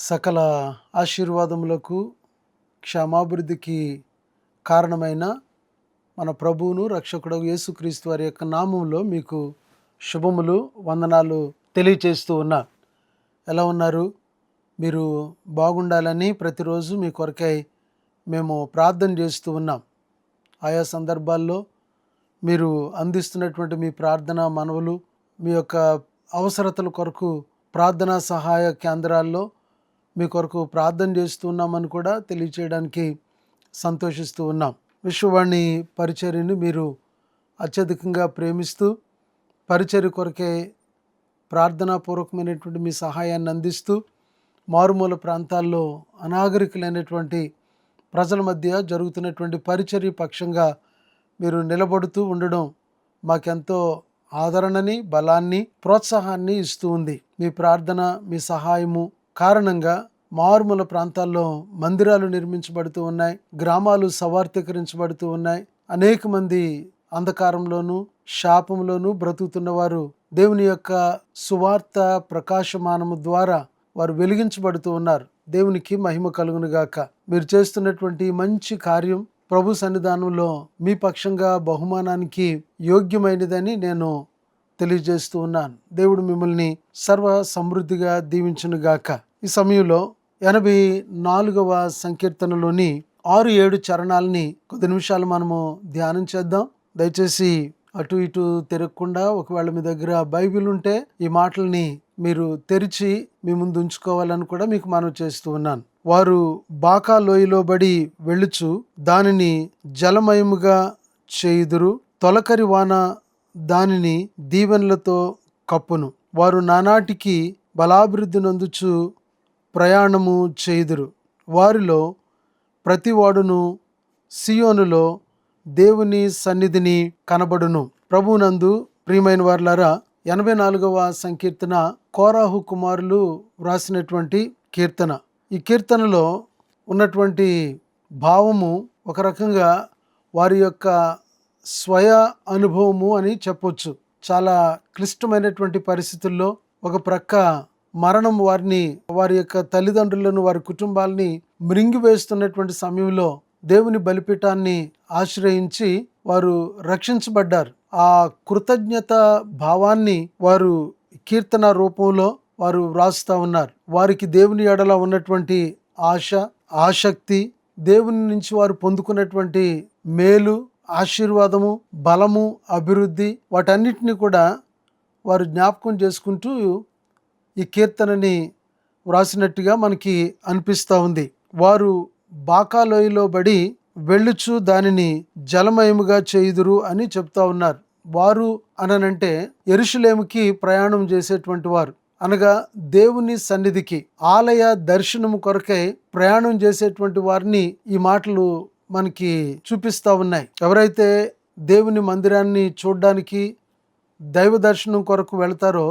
సకల ఆశీర్వాదములకు క్షేమాభివృద్ధికి కారణమైన మన ప్రభువును రక్షకుడు యేసుక్రీస్తు వారి యొక్క నామంలో మీకు శుభములు వందనాలు తెలియచేస్తూ ఉన్నా. ఎలా ఉన్నారు? మీరు బాగుండాలని ప్రతిరోజు మీ కొరకై మేము ప్రార్థన చేస్తూ ఉన్నాం. ఆయా సందర్భాల్లో మీరు అందిస్తున్నటువంటి మీ ప్రార్థన మనవులు, మీ యొక్క అవసరతల కొరకు ప్రార్థనా సహాయ కేంద్రాల్లో మీ కొరకు ప్రార్థన చేస్తున్నామని కూడా తెలియచేయడానికి సంతోషిస్తూ ఉన్నాం. విశ్వవాణి పరిచర్యను మీరు అత్యధికంగా ప్రేమిస్తూ పరిచర్య కొరకే ప్రార్థనాపూర్వకమైనటువంటి మీ సహాయాన్ని అందిస్తూ మారుమూల ప్రాంతాల్లో అనాగరికులైనటువంటి ప్రజల మధ్య జరుగుతున్నటువంటి పరిచర్య పక్షంగా మీరు నిలబడుతూ ఉండడం మాకెంతో ఆదరణని, బలాన్ని, ప్రోత్సాహాన్ని ఇస్తూ ఉంది. మీ ప్రార్థన, మీ సహాయము కారణంగా మారుమూల ప్రాంతాల్లో మందిరాలు నిర్మించబడుతూ ఉన్నాయి, గ్రామాలు సవార్థీకరించబడుతూ ఉన్నాయి. అనేక మంది అంధకారంలోనూ శాపంలోనూ బ్రతుకుతున్న వారు దేవుని యొక్క సువార్త ప్రకాశమానము ద్వారా వారు వెలిగించబడుతూ ఉన్నారు. దేవునికి మహిమ కలుగును గాక. మీరు చేస్తున్నటువంటి మంచి కార్యం ప్రభు సన్నిధానంలో మీ పక్షంగా బహుమానానికి యోగ్యమైనదని నేను తెలియజేస్తూ ఉన్నాను. దేవుడు మిమ్మల్ని సర్వ సమృద్ధిగా దీవించును గాక. ఈ సమయంలో 84వ సంకీర్తనలోని 6-7 చరణాలని కొద్ది నిమిషాలు మనము ధ్యానం చేద్దాం. దయచేసి అటు ఇటు తిరగకుండా, ఒకవేళ మీ దగ్గర బైబిల్ ఉంటే ఈ మాటల్ని మీరు తెరిచి మీ ముందు ఉంచుకోవాలని కూడా మీకు మనవి చేస్తూ ఉన్నాను. వారు బాకా లోయలో బడి వెళ్ళుచు దానిని జలమయముగా చేయుదురు, తొలకరి వాన దానిని దీవెనలతో కప్పును. వారు నానాటికి బలాభివృద్ధి నొందుచు ప్రయాణము చేయుదురు. వారిలో ప్రతివాడును సియోనులో దేవుని సన్నిధిని కనబడును. ప్రభువునందు ప్రియమైన వారులారా, 84వ సంకీర్తన కోరాహు కుమారులు వ్రాసినటువంటి కీర్తన. ఈ కీర్తనలో ఉన్నటువంటి భావము ఒక రకంగా వారి యొక్క స్వయ అనుభవము అని చెప్పొచ్చు. చాలా క్లిష్టమైనటువంటి పరిస్థితుల్లో ఒక ప్రక్క మరణం వారి యొక్క తల్లిదండ్రులను, వారి కుటుంబాలని మృంగివేస్తున్నటువంటి సమయంలో దేవుని బలిపీఠాన్ని ఆశ్రయించి వారు రక్షించబడ్డారు. ఆ కృతజ్ఞత భావాన్ని వారు కీర్తన రూపంలో వారు వ్రాస్తూ ఉన్నారు. వారికి దేవుని ఎడల ఉన్నటువంటి ఆశ, ఆసక్తి, దేవుని నుంచి వారు పొందుకున్నటువంటి మేలు, ఆశీర్వాదము, బలము, అభివృద్ధి, వాటన్నిటిని కూడా వారు జ్ఞాపకం చేసుకుంటూ ఈ కీర్తనని వ్రాసినట్టుగా మనకి అనిపిస్తూ ఉంది. వారు బాకాలోయలో బడి వెళ్ళుచు దానిని జలమయముగా చేయుదురు అని చెప్తా ఉన్నారు. వారు అననంటే యెరూషలేముకి ప్రయాణం చేసేటువంటి వారు, అనగా దేవుని సన్నిధికి, ఆలయ దర్శనము కొరకై ప్రయాణం చేసేటువంటి వారిని ఈ మాటలు మనకి చూపిస్తూ ఉన్నాయి. ఎవరైతే దేవుని మందిరాన్ని చూడడానికి, దైవ దర్శనం కొరకు వెళ్తారో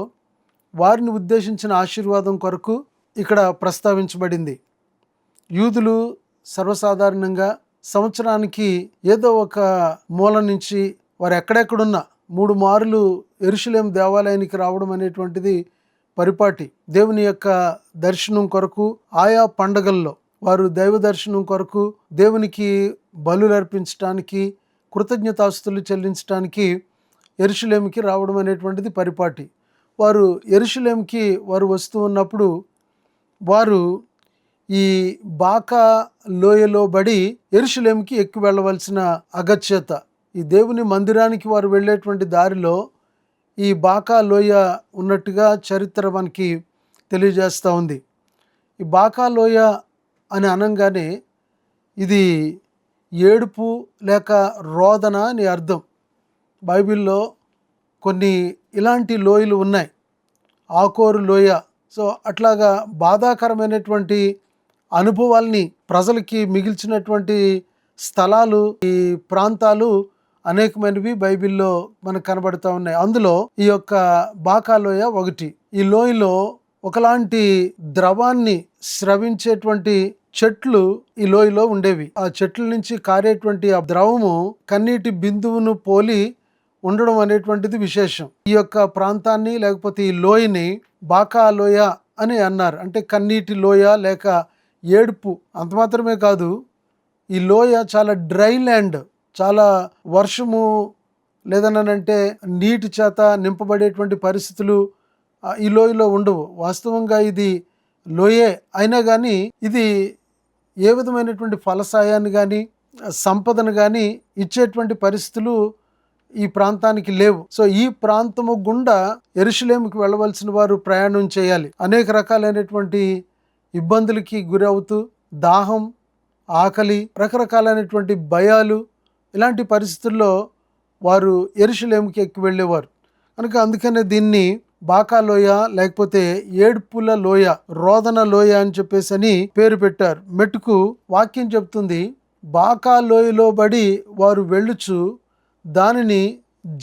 వారిని ఉద్దేశించిన ఆశీర్వాదం కొరకు ఇక్కడ ప్రస్తావించబడింది. యూదులు సర్వసాధారణంగా సంవత్సరానికి ఏదో ఒక మూల నుంచి వారు ఎక్కడెక్కడున్నా 3 మారులు యెరూషలేము దేవాలయానికి రావడం అనేటువంటిది పరిపాటి. దేవుని యొక్క దర్శనం కొరకు ఆయా పండగల్లో వారు దైవ దర్శనం కొరకు, దేవునికి బలులు అర్పించడానికి, కృతజ్ఞతాస్తులు చెల్లించడానికి యెరూషలేముకి రావడం అనేటువంటిది పరిపాటి. వారు యెరూషలేముకి వస్తూ ఉన్నప్పుడు వారు ఈ బాకా లోయలో బడి యెరూషలేముకి ఎక్కి వెళ్ళవలసిన అగత్యత. ఈ దేవుని మందిరానికి వారు వెళ్ళేటువంటి దారిలో ఈ బాకా లోయ ఉన్నట్టుగా చరిత్ర మనకి తెలియజేస్తూ ఉంది. ఈ బాకా లోయ అని అనగానే ఇది ఏడుపు లేక రోదన అని అర్థం. బైబిల్లో కొన్ని ఇలాంటి లోయలు ఉన్నాయి. ఆకోరు లోయ. సో అట్లాగా బాధాకరమైనటువంటి అనుభవాల్ని ప్రజలకి మిగిల్చినటువంటి స్థలాలు, ఈ ప్రాంతాలు అనేకమైనవి బైబిల్లో మనకు కనబడుతూ ఉన్నాయి. అందులో ఈ యొక్క బాకా లోయ ఒకటి. ఈ లోయలో ఒకలాంటి ద్రవాన్ని స్రవించేటువంటి చెట్లు ఈ లోయలో ఉండేవి. ఆ చెట్ల నుంచి కారేటువంటి ఆ ద్రవము కన్నీటి బిందువును పోలి ఉండడం అనేటువంటిది విశేషం. ఈ యొక్క ప్రాంతాన్ని, లేకపోతే ఈ లోయని బాకా లోయ అని అన్నారు. అంటే కన్నీటి లోయ లేక ఏడుపు. అంత మాత్రమే కాదు, ఈ లోయ చాలా డ్రై ల్యాండ్, చాలా వర్షము లేదనంటే నీటి చేత నింపబడేటువంటి పరిస్థితులు ఈ లోయలో ఉండవు. వాస్తవంగా ఇది లోయే అయినా కానీ ఇది ఏ విధమైనటువంటి ఫలసాయాన్ని కానీ సంపదను కానీ ఇచ్చేటువంటి పరిస్థితులు ఈ ప్రాంతానికి లేవు. సో ఈ ప్రాంతము గుండా యెరూషలేముకి వెళ్ళవలసిన వారు ప్రయాణం చేయాలి. అనేక రకాలైనటువంటి ఇబ్బందులకి గురవుతూ, దాహం, ఆకలి, రకరకాలైనటువంటి భయాలు, ఇలాంటి పరిస్థితుల్లో వారు యెరూషలేముకి ఎక్కి వెళ్ళేవారు. కనుక అందుకనే దీన్ని బాకా లోయ లేకపోతే ఏడ్పుల లోయ, రోదన లోయ అని చెప్పేసి అని పేరు పెట్టారు. మెట్టుకు వాక్యం చెప్తుంది, బాకా లోయలో బడి వారు వెళ్ళుచు దానిని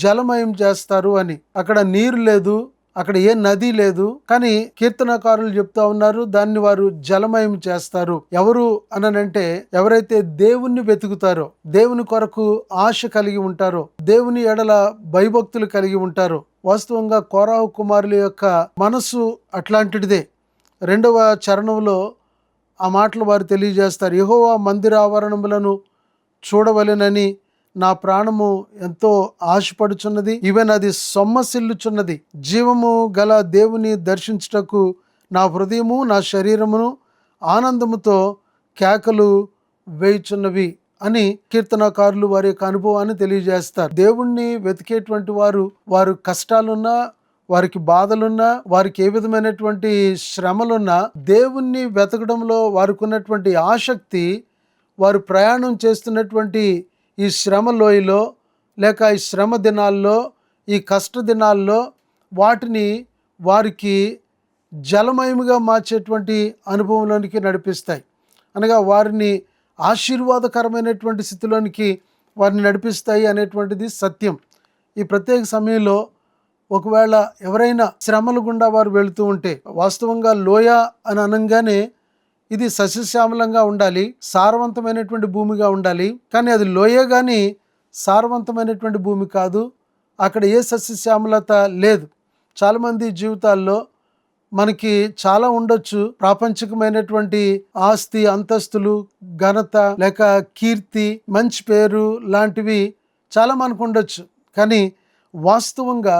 జలమయం చేస్తారు అని. అక్కడ నీరు లేదు, అక్కడ ఏ నది లేదు, కానీ కీర్తనకారులు చెప్తా ఉన్నారు దాన్ని వారు జలమయం చేస్తారు. ఎవరు అనంటే ఎవరైతే దేవుణ్ణి వెతుకుతారో, దేవుని కొరకు ఆశ కలిగి ఉంటారో, దేవుని ఎడల భయభక్తులు కలిగి ఉంటారో. వాస్తవంగా కోరాహు కుమారుల యొక్క మనసు అట్లాంటిదే. 2వ చరణంలో ఆ మాటలు వారు తెలియజేస్తారు. యెహోవా మందిర ఆవరణములను చూడవలెనని నా ప్రాణము ఎంతో ఆశపడుచున్నది, ఈవెన్ అది సొమ్మసిల్లుచున్నది. జీవము గల దేవుని దర్శించుటకు నా హృదయము నా శరీరమును ఆనందముతో కేకలు వేయుచున్నవి అని కీర్తనకారులు వారి యొక్క అనుభవాన్ని తెలియజేస్తారు. దేవుణ్ణి వెతికేటువంటి వారు కష్టాలున్నా, వారికి బాధలున్నా, వారికి ఏ విధమైనటువంటి శ్రమలున్నా, దేవుణ్ణి వెతకడంలో వారికి ఉన్నటువంటి ఆసక్తి, వారు ప్రయాణం చేస్తున్నటువంటి ఈ శ్రమ లోయలో లేక ఈ శ్రమ దినాల్లో, ఈ కష్ట దినాల్లో వాటిని వారికి జలమయముగా మార్చేటువంటి అనుభవంలోనికి నడిపిస్తాయి. అనగా వారిని ఆశీర్వాదకరమైనటువంటి స్థితిలోనికి వారిని నడిపిస్తాయి అనేటువంటిది సత్యం. ఈ ప్రత్యేక సమయంలో ఒకవేళ ఎవరైనా శ్రమల గుండా వారు వెళుతూ ఉంటే, వాస్తవంగా లోయ అని అనగానే ఇది సస్యశ్యామలంగా ఉండాలి, సారవంతమైనటువంటి భూమిగా ఉండాలి. కానీ అది లోయ కానీ సారవంతమైనటువంటి భూమి కాదు. అక్కడ ఏ సస్యశ్యామలత లేదు. చాలామంది జీవితాల్లో మనకి చాలా ఉండొచ్చు, ప్రాపంచికమైనటువంటి ఆస్తి, అంతస్తులు, ఘనత లేక కీర్తి, మంచి పేరు లాంటివి చాలా మనకు ఉండొచ్చు. కానీ వాస్తవంగా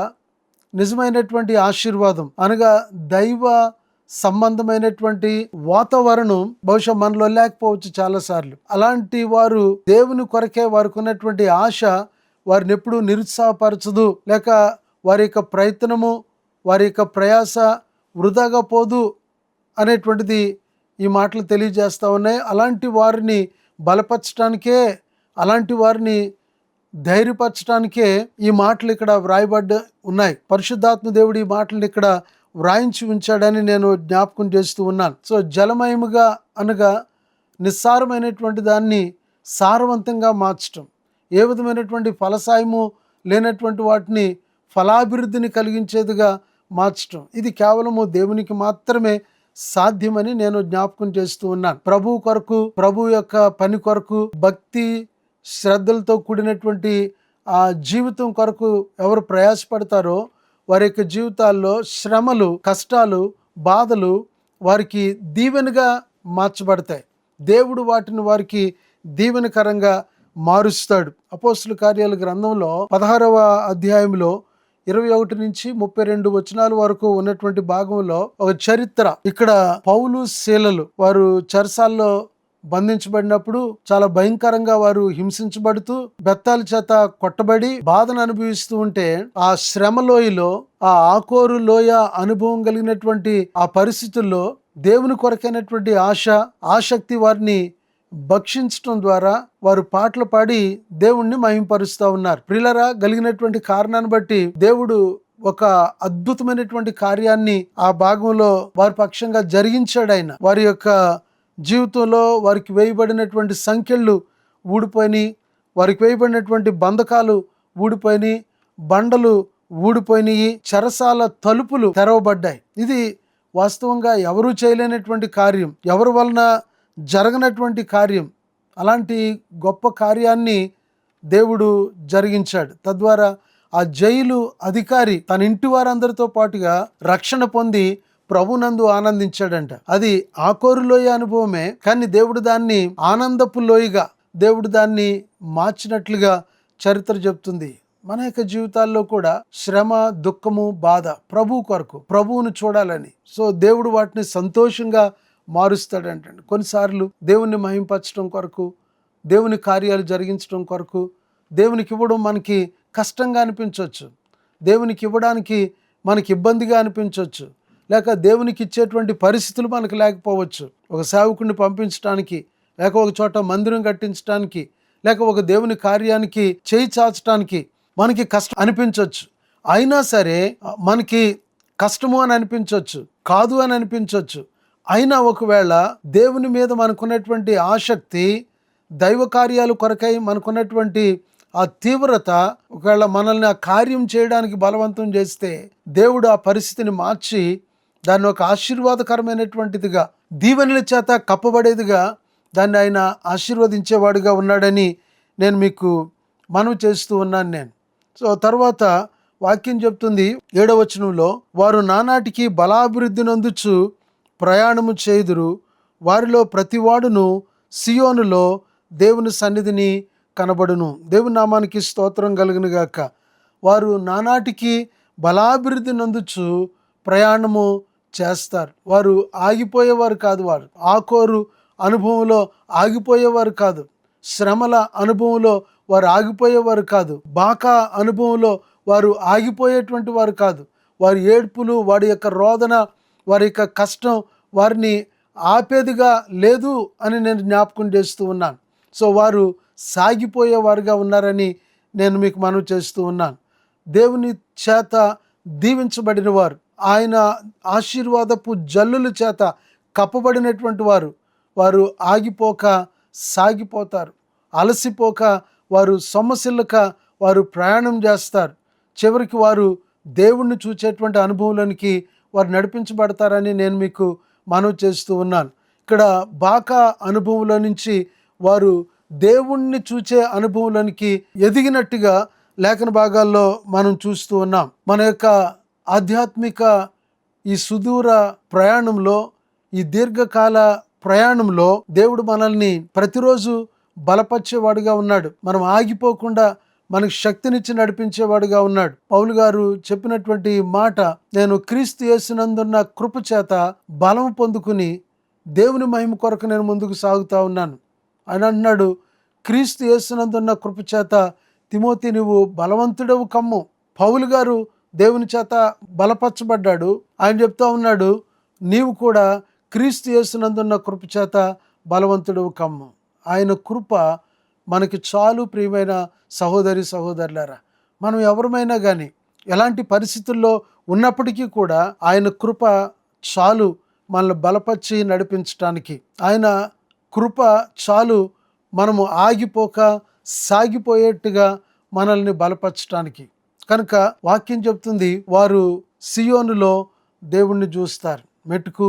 నిజమైనటువంటి ఆశీర్వాదం అనగా దైవ సంబంధమైనటువంటి వాతావరణం బహుశా మనలో లేకపోవచ్చు చాలాసార్లు. అలాంటి వారు దేవుని కొరకే వారికి ఉన్నటువంటి ఆశ వారిని ఎప్పుడూ నిరుత్సాహపరచదు, లేక వారి యొక్క ప్రయత్నము, వారి యొక్క ప్రయాస వృధాగా పోదు అనేటువంటిది ఈ మాటలు తెలియజేస్తూ ఉన్నాయి. అలాంటి వారిని బలపరచడానికే, అలాంటి వారిని ధైర్యపరచడానికే ఈ మాటలు ఇక్కడ వ్రాయబడ్డ ఉన్నాయి. పరిశుద్ధాత్మ దేవుడు ఈ మాటలను ఇక్కడ వ్రాయించి ఉంచాడని నేను జ్ఞాపకం చేస్తూ ఉన్నాను. సో జలమయముగా అనగా నిస్సారమైనటువంటి దాన్ని సారవంతంగా మార్చడం, ఏ విధమైనటువంటి ఫలసాయము లేనటువంటి వాటిని ఫలాభివృద్ధిని కలిగించేదిగా మార్చడం, ఇది కేవలము దేవునికి మాత్రమే సాధ్యమని నేను జ్ఞాపకం చేస్తూ ఉన్నాను. ప్రభు కొరకు, ప్రభు యొక్క పని కొరకు భక్తి శ్రద్ధలతో కూడినటువంటి ఆ జీవితం కొరకు ఎవరు ప్రయాసపడతారో వారి యొక్క జీవితాల్లో శ్రమలు, కష్టాలు, బాధలు వారికి దీవెనగా మార్చబడతాయి. దేవుడు వాటిని వారికి దీవెనకరంగా మారుస్తాడు. అపోస్తుల కార్యాల గ్రంథంలో 16వ అధ్యాయంలో 21 నుంచి 32 వచనాల వరకు ఉన్నటువంటి భాగంలో ఒక చరిత్ర. ఇక్కడ పౌలు, శీలలు వారు చెరసాల్లో బంధించబడినప్పుడు చాలా భయంకరంగా వారు హింసించబడుతూ బెత్తాల చేత కొట్టబడి బాధను అనుభవిస్తూ ఉంటే, ఆ శ్రమ లోయలో, ఆ ఆకోరు లోయ అనుభవం కలిగినటువంటి ఆ పరిస్థితుల్లో దేవుని కొరకైనటువంటి ఆసక్తి వారిని భక్షించడం ద్వారా వారు పాటలు పాడి దేవుణ్ణి మహింపరుస్తూ ఉన్నారు. ప్రియులరా, కలిగినటువంటి కారణాన్ని బట్టి దేవుడు ఒక అద్భుతమైనటువంటి కార్యాన్ని ఆ భాగంలో వారి పక్షంగా జరిగించాడు. ఆయన వారి యొక్క జీవితంలో వారికి వేయబడినటువంటి సంఖ్యలు ఊడిపోయినాయి, వారికి వేయబడినటువంటి బంధకాలు ఊడిపోయినాయి, బండలు ఊడిపోయినాయి, చెరసాల తలుపులు తెరవబడ్డాయి. ఇది వాస్తవంగా ఎవరూ చేయలేనటువంటి కార్యం, ఎవరి వలన జరగనటువంటి కార్యం. అలాంటి గొప్ప కార్యాన్ని దేవుడు జరిగించాడు. తద్వారా ఆ జైలు అధికారి తన ఇంటి వారందరితో పాటుగా రక్షణ పొంది ప్రభునందు ఆనందించాడంట. అది ఆకోరు లోయ అనుభవమే, కానీ దేవుడు దాన్ని ఆనందపు లోయగా దేవుడు దాన్ని మార్చినట్లుగా చరిత్ర చెప్తుంది. మన యొక్క జీవితాల్లో కూడా శ్రమ, దుఃఖము, బాధ ప్రభు కొరకు, ప్రభువును చూడాలని, సో దేవుడు వాటిని సంతోషంగా మారుస్తాడంటండి. కొన్నిసార్లు దేవుణ్ణి మహింపరచడం కొరకు, దేవుని కార్యాలు జరిగించడం కొరకు దేవునికి ఇవ్వడం మనకి కష్టంగా అనిపించవచ్చు, దేవునికి ఇవ్వడానికి మనకి ఇబ్బందిగా అనిపించవచ్చు, లేక దేవునికి ఇచ్చేటువంటి పరిస్థితులు మనకు లేకపోవచ్చు. ఒక సేవకుడిని పంపించడానికి, లేక ఒక చోట మందిరం కట్టించడానికి, లేక ఒక దేవుని కార్యానికి చేయి చాచడానికి మనకి కష్టం అనిపించవచ్చు. అయినా సరే మనకి కష్టము అని అనిపించవచ్చు, కాదు అని అనిపించవచ్చు. అయినా ఒకవేళ దేవుని మీద మనకున్నటువంటి ఆసక్తి, దైవ కార్యాలు కొరకై మనకున్నటువంటి ఆ తీవ్రత ఒకవేళ మనల్ని ఆ కార్యం చేయడానికి బలవంతం చేస్తే, దేవుడు ఆ పరిస్థితిని మార్చి దాన్ని ఒక ఆశీర్వాదకరమైనటువంటిదిగా, దీవెనల చేత కప్పబడేదిగా దాన్ని ఆయన ఆశీర్వదించేవాడుగా ఉన్నాడని నేను మీకు మనవి చేస్తూ ఉన్నాను నేను. సో తర్వాత వాక్యం చెప్తుంది 7వ వచనంలో, వారు నానాటికి బలాభివృద్ధి నందుచు ప్రయాణము చేయుదురు, వారిలో ప్రతివాడును సియోనులో దేవుని సన్నిధిని కనబడును. దేవుని నామానికి స్తోత్రం కలుగును గాక. వారు నానాటికి బలాభివృద్ధి నందుచు ప్రయాణము చేస్తారు. వారు ఆగిపోయేవారు కాదు. వారు ఆకోరు అనుభవంలో ఆగిపోయేవారు కాదు, శ్రమల అనుభవంలో వారు ఆగిపోయేవారు కాదు, బాకా అనుభవంలో వారు ఆగిపోయేటువంటి వారు కాదు. వారి ఏడ్పులు, వారి యొక్క రోదన, వారి యొక్క కష్టం వారిని ఆపేదిగా లేదు అని నేను జ్ఞాపకం చేస్తూ ఉన్నాను. సో వారు సాగిపోయేవారుగా ఉన్నారని నేను మీకు మనవి చేస్తూ ఉన్నాను. దేవుని చేత దీవించబడిన వారు, ఆయన ఆశీర్వాదపు జల్లుల చేత కప్పబడినటువంటి వారు, వారు ఆగిపోక సాగిపోతారు. అలసిపోక వారు సొమ్మసిల్లక వారు ప్రయాణం చేస్తారు. చివరికి వారు దేవుణ్ణి చూచేటువంటి అనుభవంలోనికి వారు నడిపించబడతారని నేను మీకు మనవి చేస్తూ ఉన్నాను. ఇక్కడ బాకా అనుభవంలో నుంచి వారు దేవుణ్ణి చూచే అనుభవంలోనికి ఎదిగినట్టుగా లేఖన భాగాల్లో మనం చూస్తూ ఉన్నాం. మన యొక్క ఆధ్యాత్మిక ఈ సుదూర ప్రయాణంలో, ఈ దీర్ఘకాల ప్రయాణంలో దేవుడు మనల్ని ప్రతిరోజు బలపరిచేవాడుగా ఉన్నాడు. మనం ఆగిపోకుండా మనకు శక్తినిచ్చి నడిపించేవాడుగా ఉన్నాడు. పౌలు గారు చెప్పినటువంటి మాట, నేను క్రీస్తు యేసునందున్న కృప చేత బలం పొందుకుని దేవుని మహిమ కొరకు నేను ముందుకు సాగుతా ఉన్నాను. ఆయన అన్నాడు, క్రీస్తు యేసునందున్న కృప చేత తిమోతి నువ్వు బలవంతుడవు కమ్ము. పౌలు గారు దేవుని చేత బలపరచబడ్డాడు. ఆయన చెప్తా ఉన్నాడు, నీవు కూడా క్రీస్తు యేసునందున్న కృప చేత బలవంతుడవు కమ్ము. ఆయన కృప మనకి చాలు. ప్రియమైన సహోదరి సహోదరులారా, మనం ఎవరమైనా కానీ ఎలాంటి పరిస్థితుల్లో ఉన్నప్పటికీ కూడా ఆయన కృప చాలు మనల్ని బలపరిచి నడిపించడానికి. ఆయన కృప చాలు మనము ఆగిపోక సాగిపోయేట్టుగా మనల్ని బలపరచడానికి. కనుక వాక్యం చెప్తుంది, వారు సియోనులో దేవుణ్ణి చూస్తారు. మెట్టుకు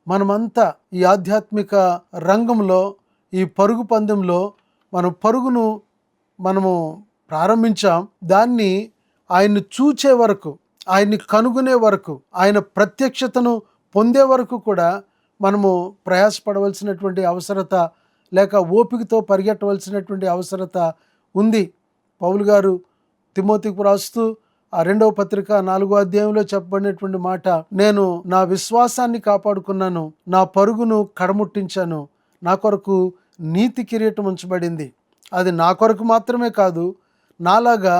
మనమంతా ఈ ఆధ్యాత్మిక రంగంలో, ఈ పరుగు పందెంలో మనం పరుగును మనము ప్రారంభించాం. దాన్ని ఆయన్ని చూచే వరకు, ఆయన్ని కనుగొనే వరకు, ఆయన ప్రత్యక్షతను పొందే వరకు కూడా మనము ప్రయాసపడవలసినటువంటి అవసరత, లేక ఓపికతో పరిగెట్టవలసినటువంటి అవసరత ఉంది. పౌలు గారు తిమోతికి రాస్తూ ఆ 2వ పత్రిక 4వ అధ్యాయంలో చెప్పబడినటువంటి మాట, నేను నా విశ్వాసాన్ని కాపాడుకున్నాను, నా పరుగును కడముట్టించాను, నా కొరకు నీతి కిరీటం ఉంచబడింది. అది నా కొరకు మాత్రమే కాదు, నాలాగా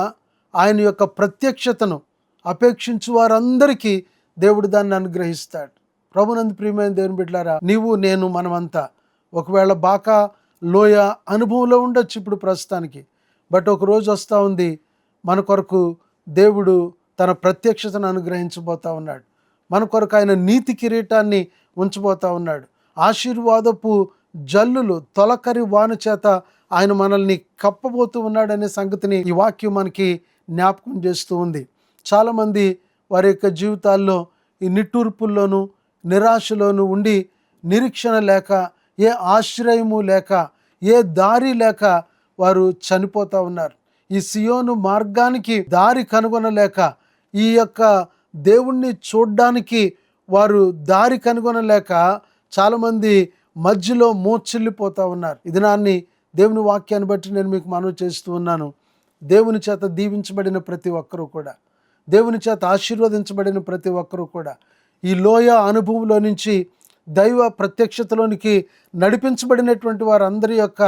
ఆయన యొక్క ప్రత్యక్షతను అపేక్షించు వారందరికీ దేవుడు దాన్ని అనుగ్రహిస్తాడు. ప్రభునందు ప్రియమైన దేవుని బిడ్డలారా, నీవు నేను మనమంతా ఒకవేళ బాకా లోయ అనుభవంలో ఉండొచ్చు ఇప్పుడు ప్రస్తుతానికి. బట్ ఒక రోజు వస్తూ ఉంది, మన కొరకు దేవుడు తన ప్రత్యక్షతను అనుగ్రహించబోతా ఉన్నాడు. మన కొరకు ఆయన నీతి కిరీటాన్ని ఉంచబోతా ఉన్నాడు. ఆశీర్వాదపు జల్లులు, తొలకరి వాన చేత ఆయన మనల్ని కప్పబోతూ ఉన్నాడనే సంగతిని ఈ వాక్యం మనకి జ్ఞాపకం చేస్తూ ఉంది. చాలామంది వారి యొక్క జీవితాల్లో ఈ నిట్టూర్పుల్లోనూ నిరాశలోనూ ఉండి నిరీక్షణ లేక, ఏ ఆశ్రయము లేక, ఏ దారి లేక వారు చనిపోతూ ఉన్నారు. ఈ సియోను మార్గానికి దారి కనుగొనలేక, ఈ యొక్క దేవుణ్ణి చూడ్డానికి వారు దారి కనుగొనలేక చాలామంది మధ్యలో మూర్ఛిల్లిపోతూ ఉన్నారు. ఈ దినాన్ని దేవుని వాక్యాన్ని బట్టి నేను మీకు మనవి చేస్తూ ఉన్నాను. దేవుని చేత దీవించబడిన ప్రతి ఒక్కరూ కూడా, దేవుని చేత ఆశీర్వదించబడిన ప్రతి ఒక్కరూ కూడా ఈ లోయ అనుభవంలో నుంచి దైవ ప్రత్యక్షతలోనికి నడిపించబడినటువంటి వారందరి యొక్క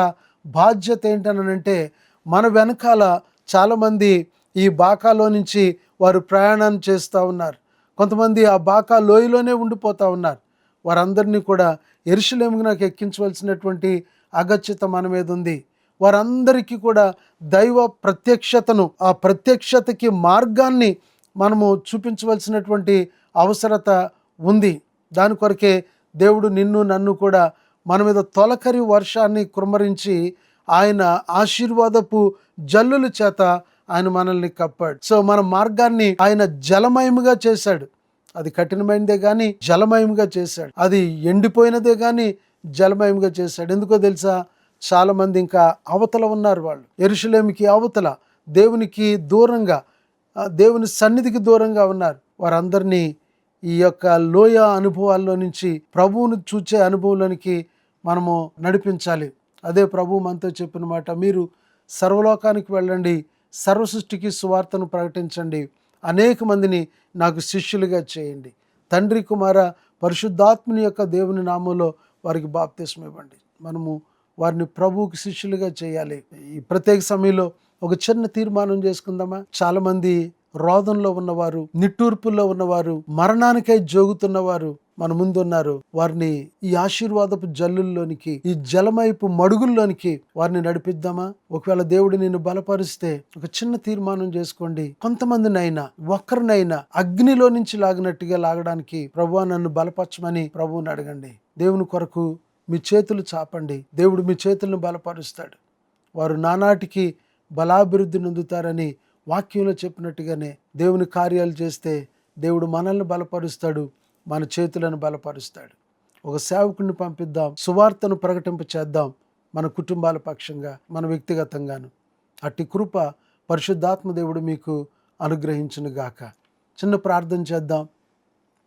బాధ్యత ఏంటనంటే, మన వెనకాల చాలామంది ఈ బాకాలో నుంచి వారు ప్రయాణం చేస్తూ ఉన్నారు. కొంతమంది ఆ బాకా లోయలోనే ఉండిపోతూ ఉన్నారు. వారందరినీ కూడా యెరూషలేముకు నాకు ఎక్కించవలసినటువంటి అగత్యత మన మీద ఉంది. వారందరికీ కూడా దైవ ప్రత్యక్షతను, ఆ ప్రత్యక్షతకి మార్గాన్ని మనము చూపించవలసినటువంటి అవసరత ఉంది. దాని కొరకే దేవుడు నిన్ను నన్ను కూడా మన మీద తొలకరి వర్షాన్ని కుమ్మరించి ఆయన ఆశీర్వాదపు జల్లుల చేత ఆయన మనల్ని కప్పాడు. సో మన మార్గాన్ని ఆయన జలమయముగా చేశాడు. అది కఠినమైనదే కానీ జలమయముగా చేశాడు. అది ఎండిపోయినదే కానీ జలమయముగా చేశాడు. ఎందుకో తెలుసా? చాలామంది ఇంకా అవతల ఉన్నారు. వాళ్ళు యెరూషలేముకి అవతల, దేవునికి దూరంగా, దేవుని సన్నిధికి దూరంగా ఉన్నారు. వారందరినీ ఈ యొక్క లోయ అనుభవాల్లో నుంచి ప్రభువును చూచే అనుభవంలోనికి మనము నడిపించాలి. అదే ప్రభువు మనతో చెప్పిన మాట, మీరు సర్వలోకానికి వెళ్ళండి, సర్వ సృష్టికి సువార్తను ప్రకటించండి, అనేక మందిని నాకు శిష్యులుగా చేయండి, తండ్రి కుమార పరిశుద్ధాత్మని యొక్క దేవుని నామంలో వారికి బాప్తిస్మం ఇవ్వండి. మనము వారిని ప్రభువుకి శిష్యులుగా చేయాలి. ఈ ప్రత్యేక సమయంలో ఒక చిన్న తీర్మానం చేసుకుందామా? చాలామంది రోదంలో ఉన్నవారు, నిట్టూర్పుల్లో ఉన్నవారు, మరణానికై జోగుతున్నవారు మన ముందున్నారు. వారిని ఈ ఆశీర్వాదపు జల్లుల్లోనికి, ఈ జలమైపు మడుగుల్లోనికి వారిని నడిపిద్దామా? ఒకవేళ దేవుడు నిన్ను బలపరిస్తే ఒక చిన్న తీర్మానం చేసుకోండి. కొంతమందినైనా, ఒక్కరినైనా అగ్నిలో నుంచి లాగినట్టుగా లాగడానికి ప్రభువా నన్ను బలపరచమని ప్రభువుని అడగండి. దేవుని కొరకు మీ చేతులు చాపండి. దేవుడు మీ చేతులను బలపరుస్తాడు. వారు నానాటికి బలాభివృద్ధి నొందుతారని వాక్యంలో చెప్పినట్టుగానే దేవుని కార్యాలు చేస్తే దేవుడు మనల్ని బలపరుస్తాడు, మన చేతులను బలపరుస్తాడు. ఒక సేవకుడిని పంపిద్దాం, సువార్తను ప్రకటింప చేద్దాం, మన కుటుంబాల పక్షంగా, మన వ్యక్తిగతంగాను. అట్టి కృప పరిశుద్ధాత్మ దేవుడు మీకు అనుగ్రహించును గాక. చిన్న ప్రార్థన చేద్దాం.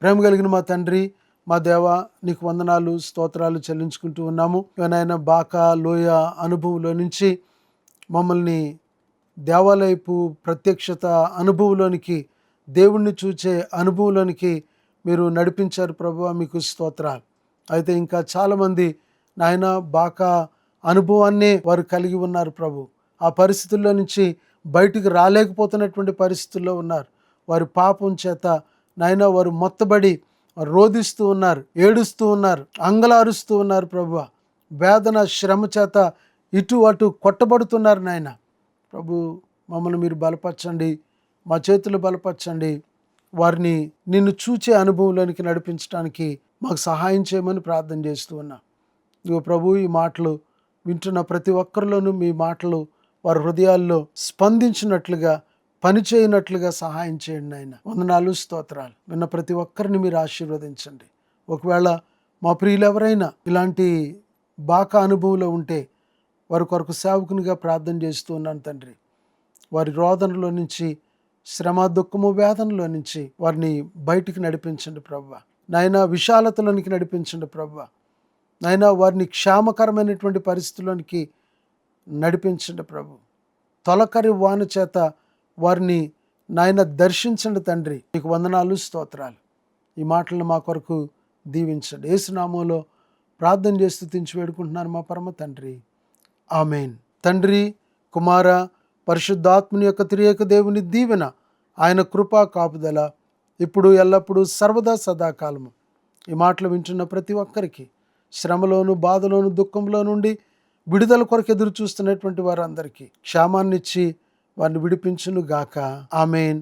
ప్రేమ కలిగిన మా తండ్రి, మా దేవ, నీకు వందనాలు స్తోత్రాలు చెల్లించుకుంటూ ఉన్నాము. నాయన బాకా లోయ అనుభవంలో నుంచి మమ్మల్ని దేవాలయపు ప్రత్యక్షత అనుభవంలోనికి, దేవుణ్ణి చూచే అనుభవంలోనికి మీరు నడిపించారు ప్రభువా, మీకు స్తోత్రాలు. అయితే ఇంకా చాలామంది నాయన బాకా అనుభవాన్నే వారు కలిగి ఉన్నారు ప్రభు. ఆ పరిస్థితుల్లో నుంచి బయటికి రాలేకపోతున్నటువంటి పరిస్థితుల్లో ఉన్నారు. వారి పాపం చేత నాయన వారు మొత్తబడి రోధిస్తూ ఉన్నారు, ఏడుస్తూ ఉన్నారు, అంగలారుస్తూ ఉన్నారు ప్రభువా. వేదన శ్రమ చేత ఇటు అటు కొట్టబడుతున్నారు నాయన. ప్రభు, మమ్మల్ని మీరు బలపరచండి, మా చేతులు బలపరచండి. వారిని నిన్ను చూచే అనుభవంలోనికి నడిపించడానికి మాకు సహాయం చేయమని ప్రార్థన చేస్తూ ఉన్నా. ఇదిగో ప్రభు, ఈ మాటలు వింటున్న ప్రతి ఒక్కరిలోనూ మీ మాటలు వారి హృదయాల్లో స్పందించినట్లుగా, పనిచేయనట్లుగా సహాయం చేయండి ఆయన. వందనాలు స్తోత్రాలు. విన్న ప్రతి ఒక్కరిని మీరు ఆశీర్వదించండి. ఒకవేళ మా ప్రియులు ఎవరైనా ఇలాంటి బాకా అనుభవంలో ఉంటే వారి కొరకు సేవకునిగా ప్రార్థన చేస్తూ ఉన్నాను తండ్రి. వారి రోదనలో నుంచి, శ్రమ దుఃఖము వేదనలో నుంచి వారిని బయటికి నడిపించండి ప్రభువా. నాయన విశాలతలోనికి నడిపించండి ప్రభువా. నాయన వారిని క్షేమకరమైనటువంటి పరిస్థితుల్లోనికి నడిపించండి ప్రభు. తొలకరి వాన చేత వారిని నాయన దర్శించండి తండ్రి. మీకు వందనాలు స్తోత్రాలు. ఈ మాటలను మా కొరకు దీవించండి. యేసు నామములో ప్రార్థన చేస్తూ స్తుతించి వేడుకుంటున్నాను మా పరమ తండ్రి, ఆమేన్. తండ్రి, కుమార పరిశుద్ధాత్మని యొక్క త్రియేక దేవుని దీవెన, ఆయన కృపా కాపుదల ఇప్పుడు ఎల్లప్పుడూ సర్వదా సదాకాలము ఈ మాటలు వింటున్న ప్రతి ఒక్కరికి శ్రమలోను, బాధలోను, దుఃఖంలో నుండి విడుదల కొరకు ఎదురు చూస్తున్నటువంటి వారందరికీ క్షేమాన్నిచ్చి వారిని విడిపించును గాక. ఆమేన్.